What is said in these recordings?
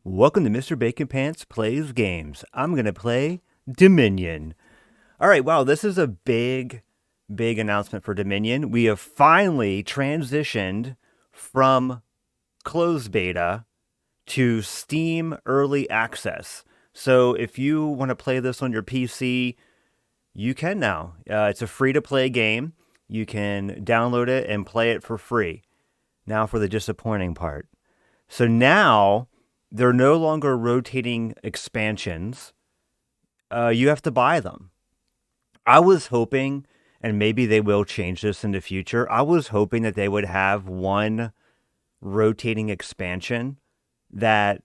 Welcome to Mr. Bacon Pants Plays Games. I'm going to play Dominion. All right, wow, this is a big announcement for Dominion. We have finally transitioned from closed beta to Steam Early Access. So if you want to play this on your PC, you can now. It's a free-to-play game. You can download it and play it for free. Now for the disappointing part. So now they're no longer rotating expansions. You have to buy them. I was hoping, and maybe they will change this in the future, I was hoping that they would have one rotating expansion that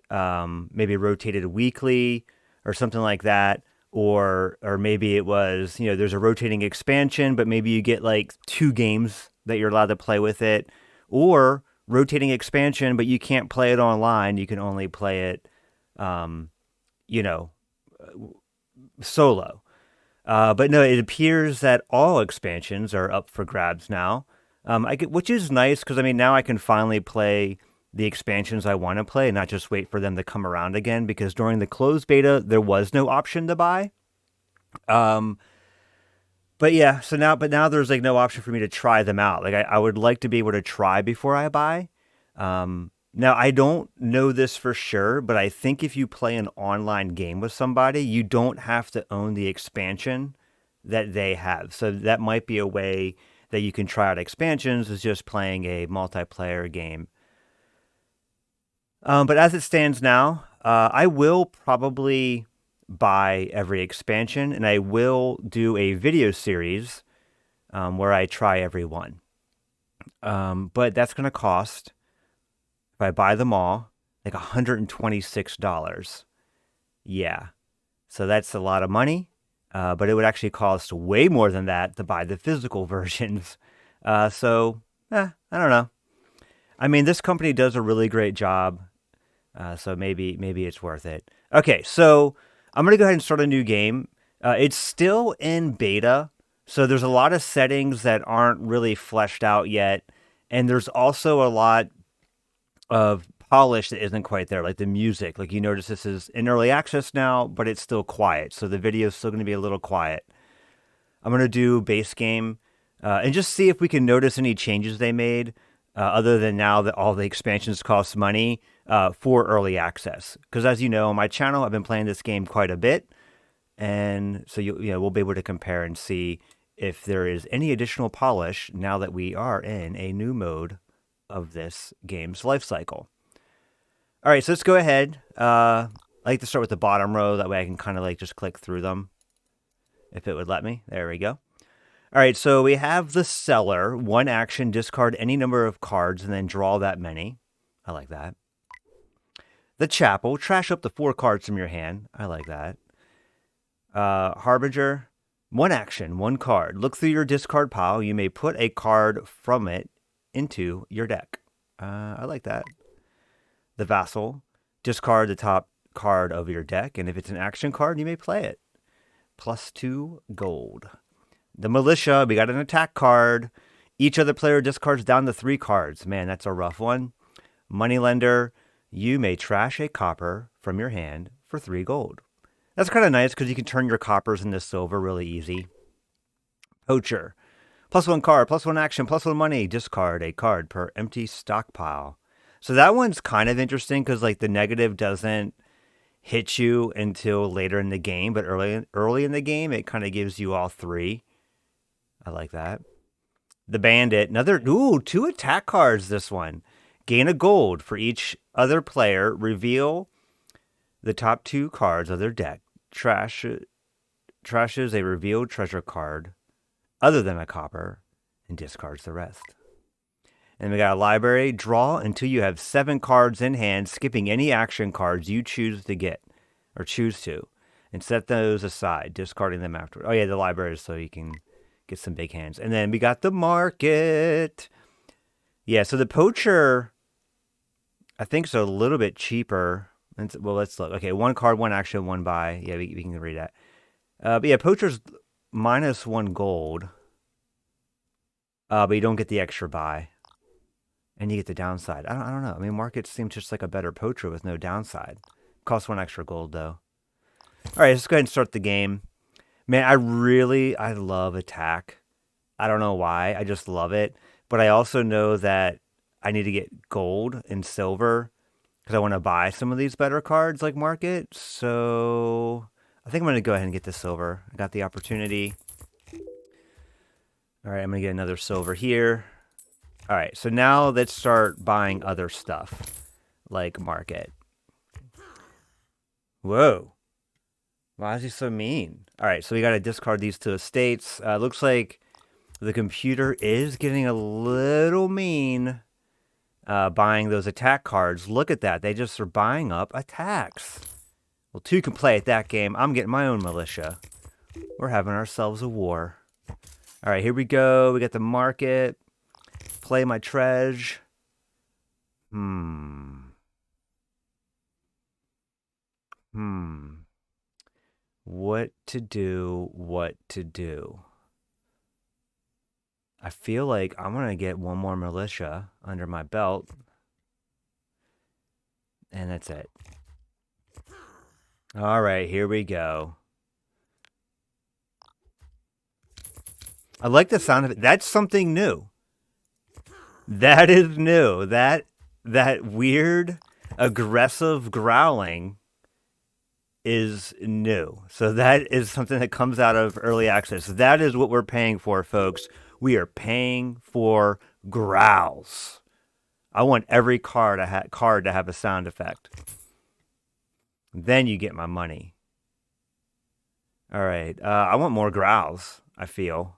maybe rotated weekly or something like that. Or maybe it was, there's a rotating expansion, but maybe you get like 2 games that you're allowed to play with it. Or rotating expansion, but you can't play it online. You can only play it, solo. But no, it appears that all expansions are up for grabs now, which is nice because, now I can finally play the expansions I want to play and not just wait for them to come around again, because during the closed beta, there was no option to buy. But yeah, now there's like no option for me to try them out. Like I would like to be able to try before I buy. Now I don't know this for sure, but I think if you play an online game with somebody, you don't have to own the expansion that they have. So that might be a way that you can try out expansions, is just playing a multiplayer game. But as it stands now, I will probably buy every expansion, and I will do a video series where I try every one. But that's going to cost, if I buy them all, like $126. Yeah. So that's a lot of money, but it would actually cost way more than that to buy the physical versions. I don't know. This company does a really great job, so maybe it's worth it. Okay, so I'm going to go ahead and start a new game. It's still in beta, so there's a lot of settings that aren't really fleshed out yet, and there's also a lot of polish that isn't quite there, like the music. Like, you notice this is in early access now, but it's still quiet, so the video is still going to be a little quiet. I'm going to do base game and just see if we can notice any changes they made, other than now that all the expansions cost money for early access. Because as you know, on my channel, I've been playing this game quite a bit, and so we'll be able to compare and see if there is any additional polish now that we are in a new mode of this game's life cycle. All right, so let's go ahead. I like to start with the bottom row. That way I can kind of like just click through them, if it would let me. There we go. All right, so we have the seller. One action, discard any number of cards and then draw that many. I like that. The chapel, trash up to 4 cards from your hand. I like that. Harbinger, one action, 1 card. Look through your discard pile. You may put a card from it into your deck. I like that. The vassal, discard the top card of your deck, and if it's an action card, you may play it. +2 gold. The militia, we got an attack card. Each other player discards down to 3 cards. Man, that's a rough one. Moneylender, you may trash a copper from your hand for 3 gold. That's kind of nice because you can turn your coppers into silver really easy. Poacher, +1 card, +1 action, +1 money. Discard a card per empty stockpile. So that one's kind of interesting because like the negative doesn't hit you until later in the game, but early in the game, it kind of gives you all 3. I like that. The bandit, 2 attack cards this one. Gain a gold for each other player. Reveal the top 2 cards of their deck. Trashes a revealed treasure card other than a copper and discards the rest. And we got a library. Draw until you have 7 cards in hand, skipping any action cards you choose to, and set those aside, discarding them afterward. Oh yeah, the library is so you can get some big hands. And then we got the market. Yeah, so the poacher, I think, is a little bit cheaper. Well, let's look. Okay, 1 card, 1 action, 1 buy. Yeah, we can read that. But yeah, poacher's -1 gold. But you don't get the extra buy. And you get the downside. I don't know. I mean, market seems just like a better poacher with no downside. Costs 1 extra gold, though. All right, let's go ahead and start the game. Man, I love attack. I don't know why. I just love it. But I also know that I need to get gold and silver because I want to buy some of these better cards like market. So I think I'm going to go ahead and get the silver. I got the opportunity. All right, I'm going to get another silver here. All right, so now let's start buying other stuff like market. Whoa. Why is he so mean? All right, so we got to discard these 2 estates. Looks like the computer is getting a little mean buying those attack cards. Look at that. They just are buying up attacks. Well, 2 can play at that game. I'm getting my own militia. We're having ourselves a war. All right, here we go. We got the market. Play my treasure. What to do? I feel like I'm going to get 1 more militia under my belt. And that's it. All right, here we go. I like the sound of it. That's something new. That is new. That weird, aggressive growling is new. So that is something that comes out of early access. That is what we're paying for, folks. We are paying for growls. I want every card to have a sound effect. Then you get my money. All right. I want more growls, I feel.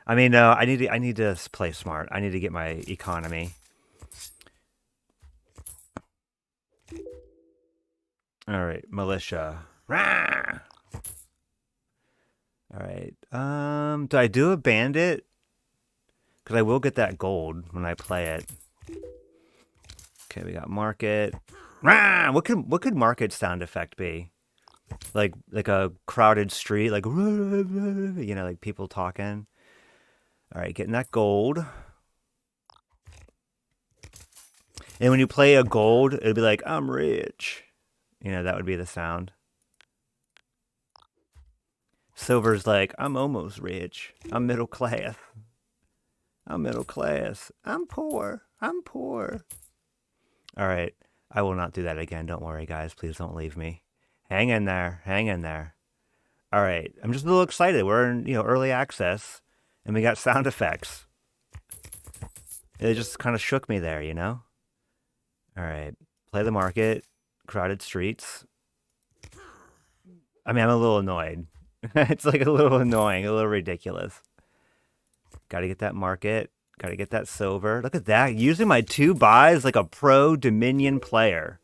I mean, I need to play smart. I need to get my economy. All right, militia. Rah! All right. Do I do a bandit? Because I will get that gold when I play it. Okay, we got market. Rah! What could market sound effect be? Like a crowded street, like you know, like people talking. All right, getting that gold. And when you play a gold, it'll be like, I'm rich. You know, that would be the sound. Silver's like, I'm almost rich. I'm middle class. I'm middle class. I'm poor. I'm poor. All right. I will not do that again. Don't worry, guys. Please don't leave me. Hang in there. Hang in there. All right. I'm just a little excited. We're in, early access, and we got sound effects. It just kind of shook me there, All right. Play the market. Crowded streets. I mean, I'm a little annoyed. It's like a little annoying, a little ridiculous. Got to get that market. Got to get that silver. Look at that. Using my 2 buys like a pro Dominion player.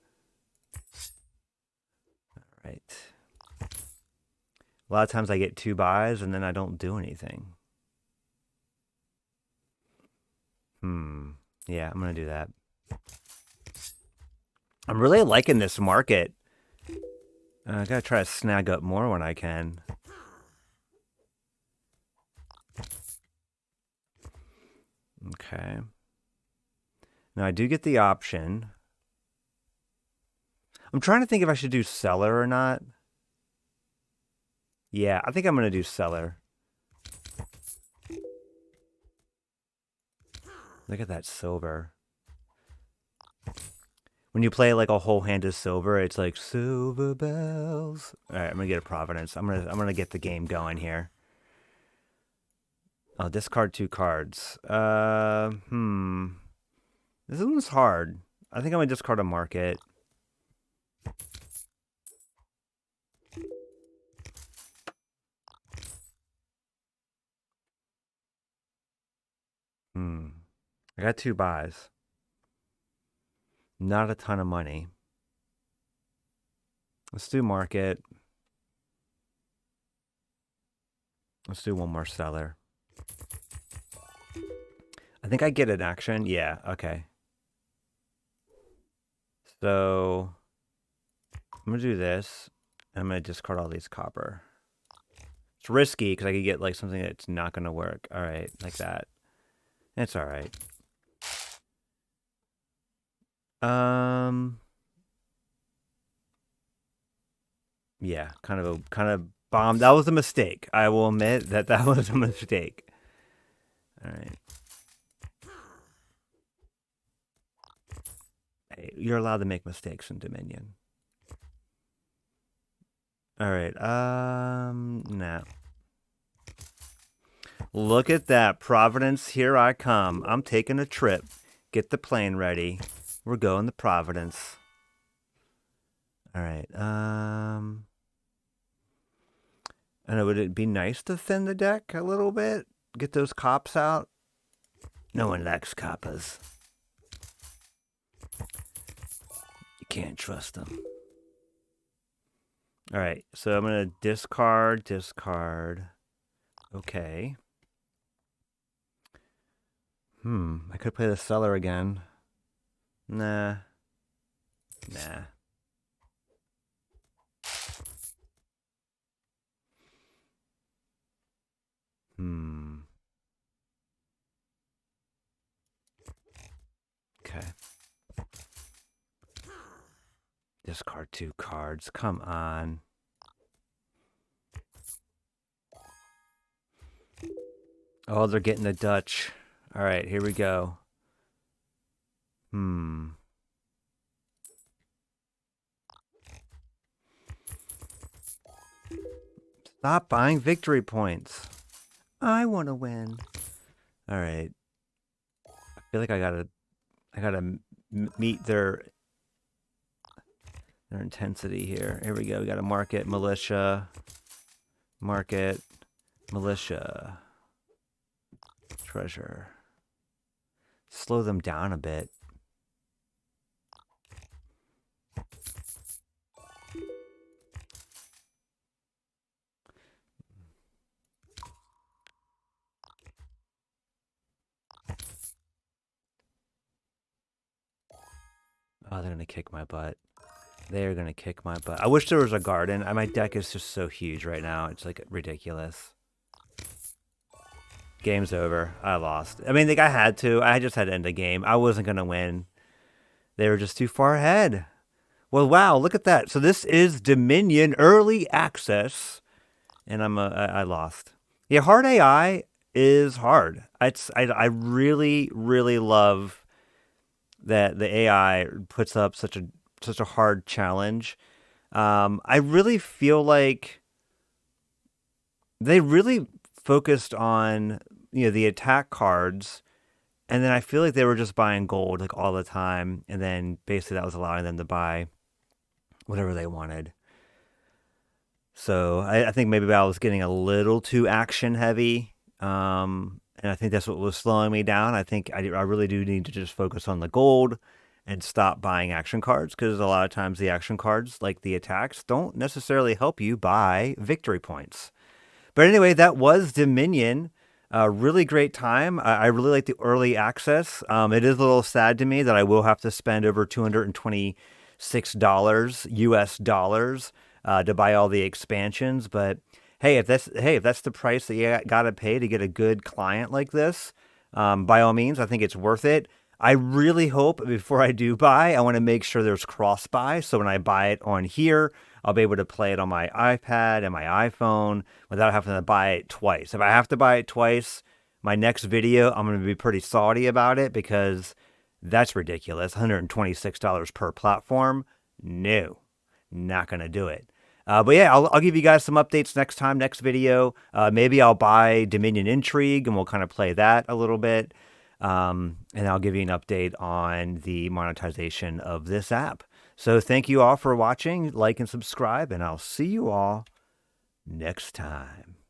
All right. A lot of times I get 2 buys and then I don't do anything. Yeah, I'm going to do that. I'm really liking this market. I got to try to snag up more when I can. Okay. Now I do get the option. I'm trying to think if I should do seller or not. Yeah, I think I'm going to do seller. Look at that silver. When you play like a whole hand of silver, it's like silver bells. All right, I'm going to get a Providence. I'm going to get the game going here. I'll discard 2 cards. This one's hard. I think I'm going to discard a market. I got 2 buys. Not a ton of money. Let's do market. Let's do 1 more seller. I think I get an action. Yeah, okay. So I'm going to do this. I'm going to discard all these copper. It's risky because I could get like something that's not going to work. All right, like that. It's all right. Yeah, kind of bomb. That was a mistake. I will admit that that was a mistake. All right. Hey, you're allowed to make mistakes in Dominion. All right. Now. Look at that. Providence, here I come. I'm taking a trip. Get the plane ready. We're going to Providence. All right. I know, would it be nice to thin the deck a little bit? Get those cops out? No one likes coppers. You can't trust them. All right, so I'm going to discard. Okay. I could play the cellar again. Nah. Okay. Discard 2 cards. Come on. Oh, they're getting the Dutch. All right, here we go. Stop buying victory points. I want to win. All right. I feel like I gotta meet their intensity here. Here we go. We gotta market militia. Market militia. Treasure. Slow them down a bit. Oh, they're gonna kick my butt. They're gonna kick my butt. I wish there was a garden. My deck is just so huge right now. It's like ridiculous. Game's over. I lost. I mean, I had to. I just had to end the game. I wasn't gonna win. They were just too far ahead. Well, wow, look at that. So this is Dominion Early Access, and I lost. Yeah, hard AI is hard. I really, really love that the AI puts up such a hard challenge. I really feel like they really focused on the attack cards, and then I feel like they were just buying gold like all the time, and then basically that was allowing them to buy whatever they wanted. So I think maybe I was getting a little too action heavy, and I think that's what was slowing me down. I think I really do need to just focus on the gold and stop buying action cards, because a lot of times the action cards, like the attacks, don't necessarily help you buy victory points. But anyway, that was Dominion. Really great time. I really like the early access. It is a little sad to me that I will have to spend over $226 US dollars to buy all the expansions. But hey, if that's the price that you gotta pay to get a good client like this, by all means, I think it's worth it. I really hope before I do buy, I want to make sure there's cross buy. So when I buy it on here, I'll be able to play it on my iPad and my iPhone without having to buy it twice. If I have to buy it twice, my next video, I'm going to be pretty salty about it, because that's ridiculous. $126 per platform. No, not going to do it. But yeah, I'll give you guys some updates next video. Maybe I'll buy Dominion Intrigue and we'll kind of play that a little bit. And I'll give you an update on the monetization of this app. So thank you all for watching. Like and subscribe, and I'll see you all next time.